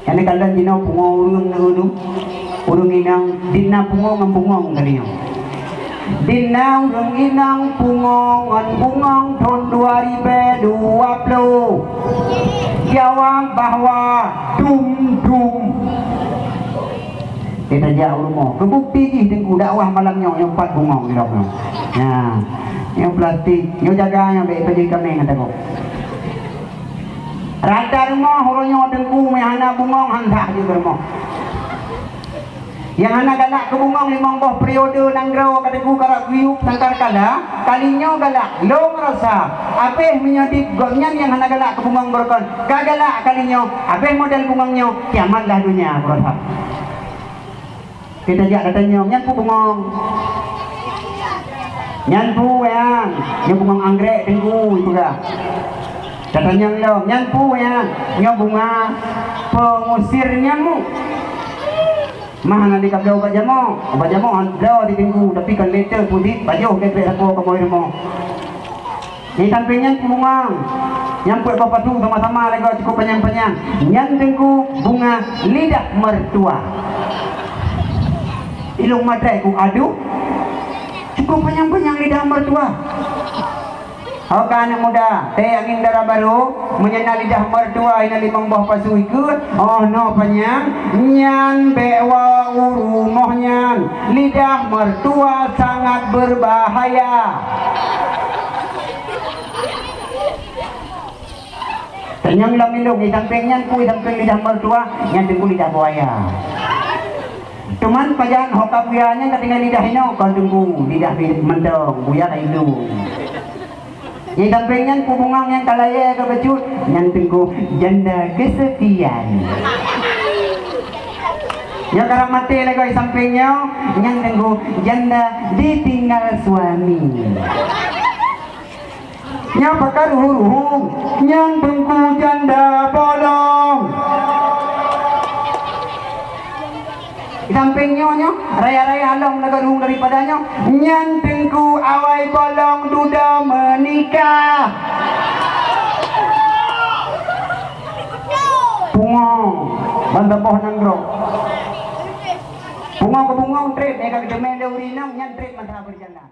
Ini kalian dina pungo urung nang urung inang dina pungo ngang pungong kalian. Dina urung inang pungo ngan pungong tahun 2020. Jawab bahwa dum. Kita jauh rumah. Kebukti ni tengku dakwah malamnya yang 4 bungong di dalam. Nah, yang plastik, yang jaga yang baik pergi kami kata kau. Rata rumah horongnya tengku mehana bungong hantar di rumah. Yang anak galak ke bungong 5 buah periode nang grau kata ku karak kuyup nangkar kala kalinya galak long rasa apeh menyadip gomnya yang anak galak ke bungong berkon gagalak kalinya apeh model bungongnya kiamatlah dunia berasa. Kita jak katanya nyan pu bungong. Nyan pu yang bungong anggrek tengku itu dah. Katanya lo nyan pu yang bunga pengusir nyamuk. Mah nanti kabel obat jamu anda di tengku tapi kan letter putih baju kek aku kamu rumah. Ni sampingnya bunga. Yang buat bapak tu sama-sama lagi cukup panjang-panjang. Yang tengku bunga lidah mertua. Ilung madrai ku aduh cukup panjang-panjang lidah mertua. Oke anak muda teh angin darah baru menyenal lidah mertua ini 5 buah pasu ikut no panjang nyan bewa urumoh nyan lidah mertua sangat berbahaya. Tenyang lamilung di sampingnya ku samping lidah mertua nyan tengku lidah buaya. Cuman pajan hokap buyanya ketinggal lidah ini kau tunggu lidah mendong buaya ke hidung. Yang sampingnya kubungang yang kalaya ke becut yang tunggu janda kesepian. Yang karang mati lagi sampingnya yang tunggu janda ditinggal suami. Yang pakar huru yang tunggu janda bolong. Sampingnya raya-raya alam nagarung daripadanya nyan tengku awai bolong duda menikah. Bungong bantah pohon nanggro bungong ke bungong trip mereka kedemen deurinang nyan trip mantra berjana.